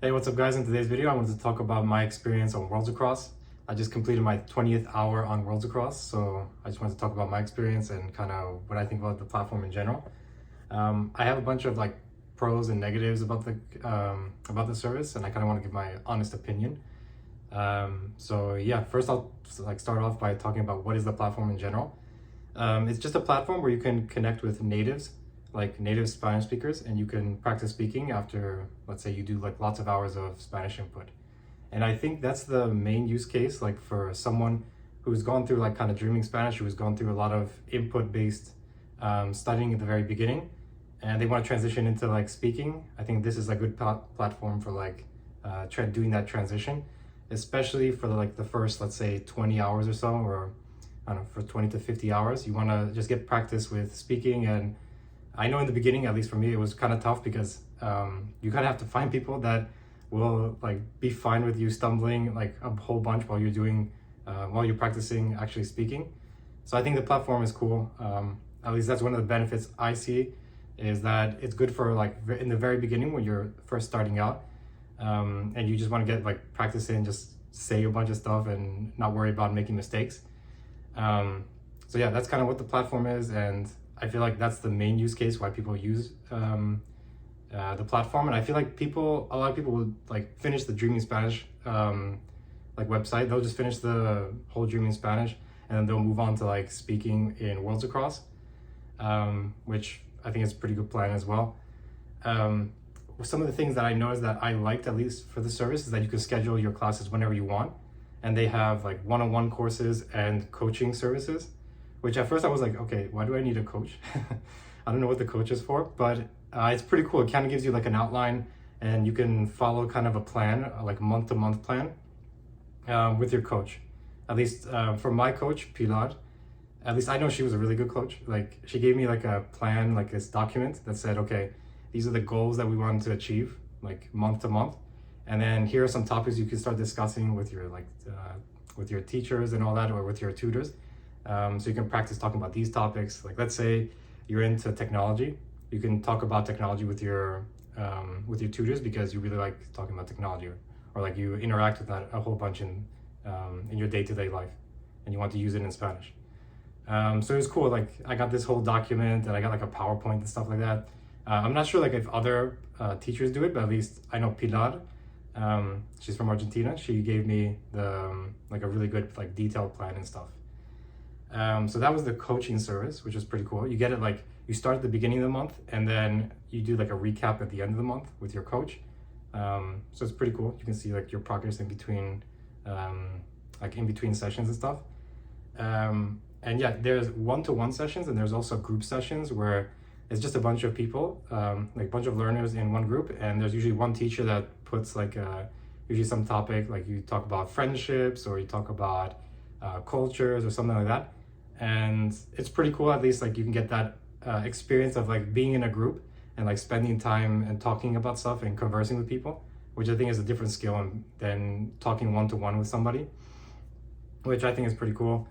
Hey, what's up guys? In today's video, I wanted to talk about my experience on WorldsAcross. I just completed my 20th hour on WorldsAcross, so I just wanted to talk about my experience and kind of what I think about the platform in general. I have a bunch of like pros and negatives about the service, and I kind of want to give my honest opinion. So yeah, first I'll start off by talking about what is the platform in general. It's just a platform where you can connect with natives, like native Spanish speakers, and you can practice speaking after, let's say, you do like lots of hours of Spanish input. And I think that's the main use case, like for someone who's gone through like kind of dreaming Spanish, who's gone through a lot of input-based studying at the very beginning, and they want to transition into like speaking. I think this is a good platform for like doing that transition, especially for the first, let's say, 20 hours or so, or I don't know, for 20 to 50 hours. You want to just get practice with speaking. And I know in the beginning, at least for me, it was kind of tough because you kind of have to find people that will like be fine with you stumbling like a whole bunch while you're practicing actually speaking. So I think the platform is cool. At least that's one of the benefits I see, is that it's good for like in the very beginning when you're first starting out, and you just want to get like practice in, just say a bunch of stuff and not worry about making mistakes. So yeah, that's kind of what the platform is, and I feel like that's the main use case why people use the platform. And I feel like a lot of people will like finish the Dreaming Spanish like website. They'll just finish the whole Dreaming Spanish, and then they'll move on to like speaking in WorldsAcross, which I think is a pretty good plan as well. Some of the things that I noticed that I liked, at least for the service, is that you can schedule your classes whenever you want. And they have like one-on-one courses and coaching services, which at first I was like, okay, why do I need a coach? I don't know what the coach is for, but it's pretty cool. It kind of gives you like an outline, and you can follow kind of a plan, like a month-to-month plan with your coach. At least for my coach, Pilar, at least I know she was a really good coach. Like she gave me like a plan, like this document that said, okay, these are the goals that we wanted to achieve, like month to month. And then here are some topics you can start discussing with your with your teachers and all that, or with your tutors. So you can practice talking about these topics. Like let's say you're into technology, you can talk about technology with your tutors because you really like talking about technology, or like you interact with that a whole bunch in your day-to-day life, and you want to use it in Spanish. So it was cool. Like I got this whole document, and I got like a PowerPoint and stuff like that. I'm not sure like if other teachers do it, but at least I know Pilar. She's from Argentina. She gave me the like a really good like detailed plan and stuff. So that was the coaching service, which is pretty cool. You get it like you start at the beginning of the month, and then you do like a recap at the end of the month with your coach. So it's pretty cool. You can see like your progress in between sessions and stuff. And yeah, there's one-to-one sessions, and there's also group sessions where it's just a bunch of people, like a bunch of learners in one group, and there's usually one teacher that puts like usually some topic, like you talk about friendships, or you talk about cultures or something like that. And it's pretty cool. At least like you can get that experience of like being in a group and like spending time and talking about stuff and conversing with people, which I think is a different skill than talking one-to-one with somebody, which I think is pretty cool.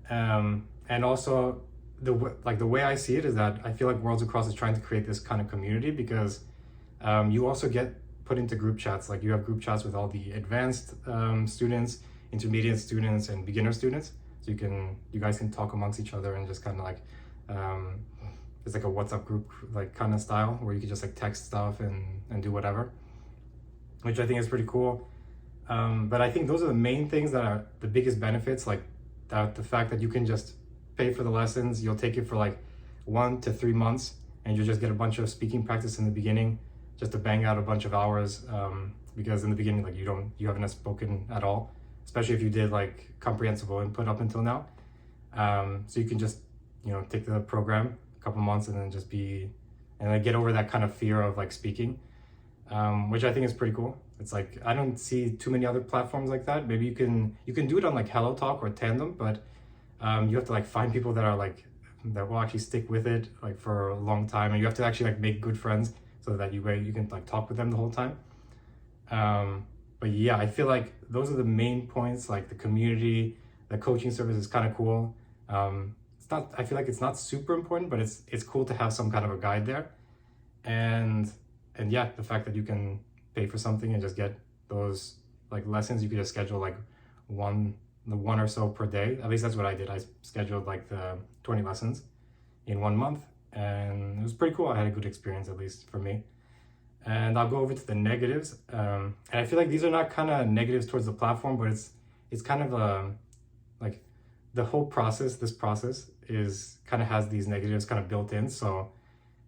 And also the way I see it is that I feel like WorldsAcross is trying to create this kind of community, because you also get put into group chats. Like you have group chats with all the advanced students, intermediate students, and beginner students. So you guys can talk amongst each other, and just kind of like it's like a WhatsApp group like kind of style, where you can just like text stuff and do whatever, which I think is pretty cool. But I think those are the main things that are the biggest benefits, like that the fact that you can just pay for the lessons. You'll take it for like 1 to 3 months, and you'll just get a bunch of speaking practice in the beginning, just to bang out a bunch of hours, because in the beginning like you haven't spoken at all, especially if you did like comprehensible input up until now. So you can just take the program a couple months, and then like get over that kind of fear of like speaking, which I think is pretty cool. It's like I don't see too many other platforms like that. Maybe you can do it on like HelloTalk or Tandem, but you have to like find people that will actually stick with it like for a long time, and you have to actually like make good friends so that you can like talk with them the whole time. But yeah, I feel like those are the main points. Like the community, the coaching service is kind of cool. I feel like it's not super important, but it's cool to have some kind of a guide there. And yeah, the fact that you can pay for something and just get those like lessons. You could just schedule like one or so per day. At least that's what I did. I scheduled like the 20 lessons in 1 month, and it was pretty cool. I had a good experience, at least for me. And I'll go over to the negatives. And I feel like these are not kind of negatives towards the platform, but it's kind of like the whole process. This process is kind of has these negatives kind of built in. So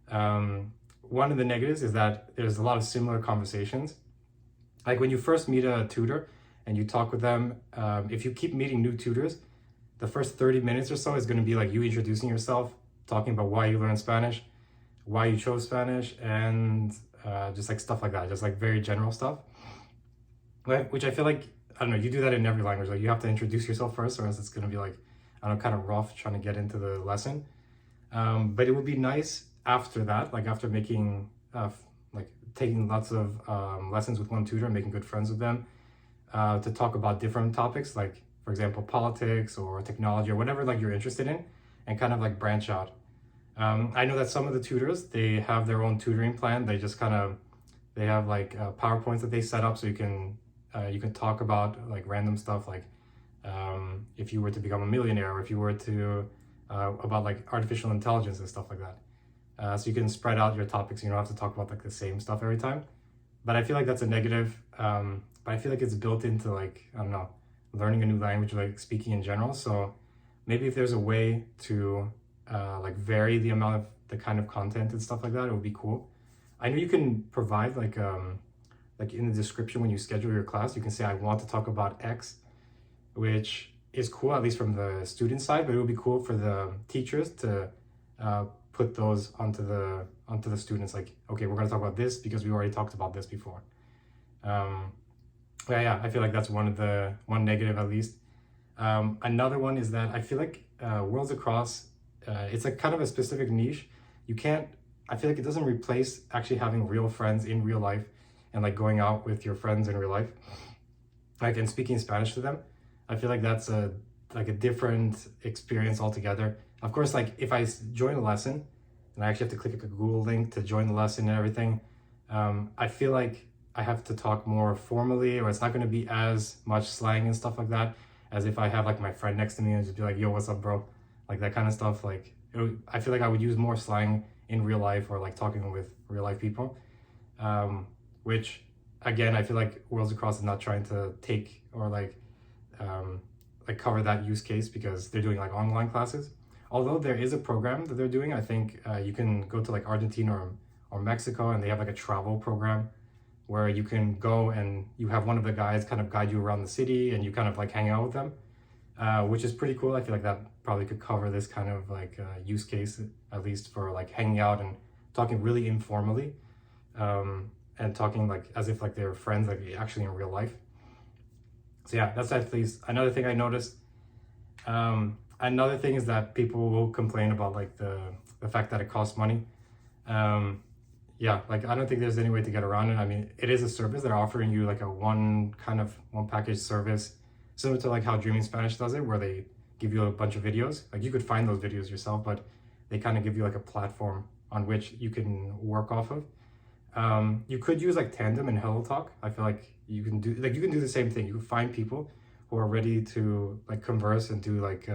one of the negatives is that there's a lot of similar conversations. Like when you first meet a tutor and you talk with them, if you keep meeting new tutors, the first 30 minutes or so is going to be like you introducing yourself, talking about why you learned Spanish, why you chose Spanish, and just like stuff like that, just like very general stuff. Which I feel like, I don't know, you do that in every language. Like you have to introduce yourself first, or else it's going to be like, I don't know, kind of rough trying to get into the lesson. But it would be nice after that, like after making, like taking lots of lessons with one tutor and making good friends with them, to talk about different topics, like for example, politics or technology or whatever like you're interested in, and kind of like branch out. I know that some of the tutors, they have their own tutoring plan. They just kind of, they have like PowerPoints that they set up so you can talk about like random stuff, like if you were to become a millionaire, or if you were to about like artificial intelligence and stuff like that. So you can spread out your topics. You don't have to talk about like the same stuff every time. But I feel like that's a negative. But I feel like it's built into like, I don't know, learning a new language, like speaking in general. So maybe if there's a way to like vary the amount of the kind of content and stuff like that, it would be cool. I know you can provide like in the description when you schedule your class, you can say I want to talk about X, which is cool, at least from the student side, but it would be cool for the teachers to put those onto the students, like, okay, we're going to talk about this because we already talked about this before. Yeah, I feel like that's one negative at least. Another one is that I feel like WorldsAcross, it's like kind of a specific niche. I feel like it doesn't replace actually having real friends in real life and like going out with your friends in real life, like, and speaking Spanish to them. I feel like that's a different experience altogether. Of course, like if I join a lesson and I actually have to click a Google link to join the lesson and everything, I feel like I have to talk more formally, or it's not going to be as much slang and stuff like that as if I have like my friend next to me and just be like, yo, what's up, bro? Like that kind of stuff. Like I feel like I would use more slang in real life, or like talking with real life people, which again, I feel like WorldsAcross is not trying to take or like cover that use case, because they're doing like online classes. Although there is a program that they're doing, I think you can go to like Argentina or Mexico, and they have like a travel program where you can go and you have one of the guys kind of guide you around the city, and you kind of like hang out with them, which is pretty cool. I feel like that probably could cover this kind of like use case, at least for like hanging out and talking really informally, and talking like as if like they're friends, like actually in real life. So yeah, that's at least another thing I noticed. Another thing is that people will complain about like the fact that it costs money. Yeah, like I don't think there's any way to get around it. I mean, it is a service. They're offering you like a one package service, similar to like how Dreaming Spanish does it, where they give you a bunch of videos. Like you could find those videos yourself, but they kind of give you like a platform on which you can work off of. You could use like Tandem and HelloTalk. I feel like you can do the same thing. You can find people who are ready to like converse and do like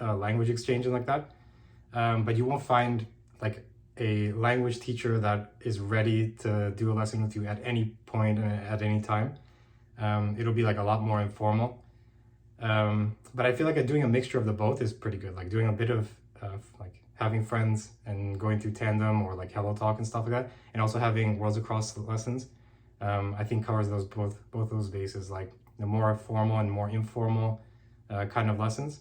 language exchange and like that. But you won't find like a language teacher that is ready to do a lesson with you at any point and at any time. It'll be like a lot more informal. But I feel like doing a mixture of the both is pretty good. Like doing a bit of like having friends and going through Tandem or like HelloTalk and stuff like that, and also having WorldsAcross lessons, I think covers both those bases, like the more formal and more informal kind of lessons.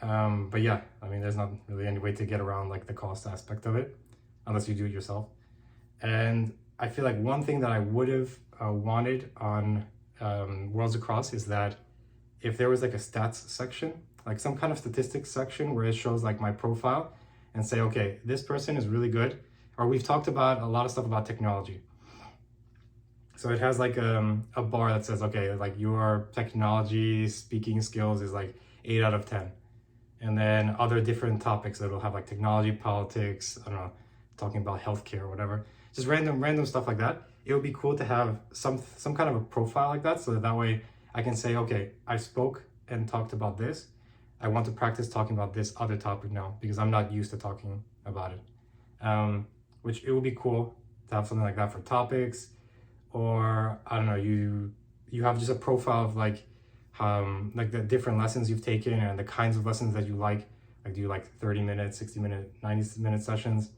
But yeah, I mean, there's not really any way to get around like the cost aspect of it, unless you do it yourself. And I feel like one thing that I would have wanted on WorldsAcross is that if there was like a stats section, like some kind of statistics section where it shows like my profile and say, okay, this person is really good, or we've talked about a lot of stuff about technology. So it has like a bar that says, okay, like your technology speaking skills is like 8 out of 10. And then other different topics that will have like technology, politics, I don't know, talking about healthcare or whatever. just random stuff like that. It would be cool to have some kind of a profile like that, so that way I can say, okay, I spoke and talked about this. I want to practice talking about this other topic now because I'm not used to talking about it. Which it would be cool to have something like that for topics, or I don't know, you have just a profile of like the different lessons you've taken and the kinds of lessons that you like. Like, do you like 30-minute, 60-minute, 90-minute sessions?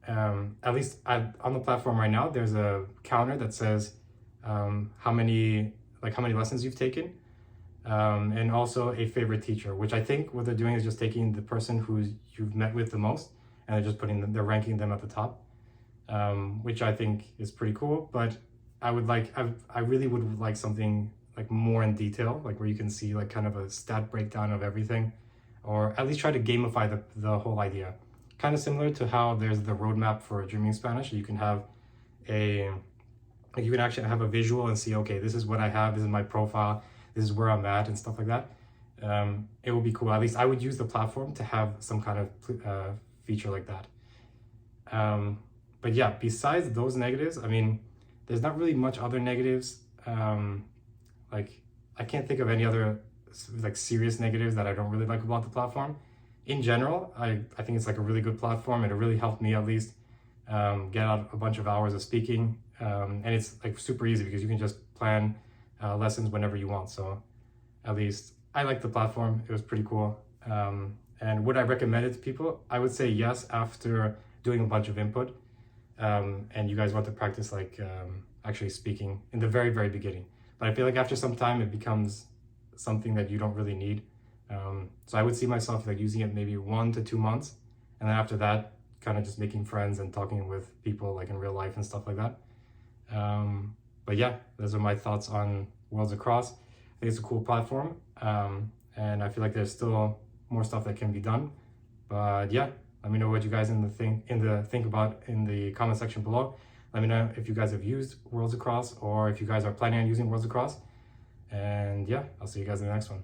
At least on the platform right now, there's a counter that says how many lessons you've taken, and also a favorite teacher, which I think what they're doing is just taking the person who you've met with the most, and they're just they're ranking them at the top, which I think is pretty cool. But I really would like something like more in detail, like where you can see like kind of a stat breakdown of everything, or at least try to gamify the whole idea. Kind of similar to how there's the roadmap for Dreaming Spanish. You can have you can actually have a visual and see, okay, this is what I have, this is my profile, this is where I'm at, and stuff like that. It would be cool. At least I would use the platform to have some kind of feature like that. But yeah, besides those negatives, I mean, there's not really much other negatives. Like, I can't think of any other like serious negatives that I don't really like about the platform. In general, I think it's like a really good platform, and it really helped me at least get out a bunch of hours of speaking. And it's like super easy because you can just plan lessons whenever you want. So at least I like the platform. It was pretty cool. And would I recommend it to people? I would say yes, after doing a bunch of input. And you guys want to practice like actually speaking in the very beginning. But I feel like after some time, it becomes something that you don't really need. So I would see myself like using it maybe 1 to 2 months, and then after that, kind of just making friends and talking with people like in real life and stuff like that. But yeah, those are my thoughts on WorldsAcross. I think it's a cool platform, and I feel like there's still more stuff that can be done. But yeah, let me know what you guys think about in the comment section below. Let me know if you guys have used WorldsAcross or if you guys are planning on using WorldsAcross. And yeah, I'll see you guys in the next one.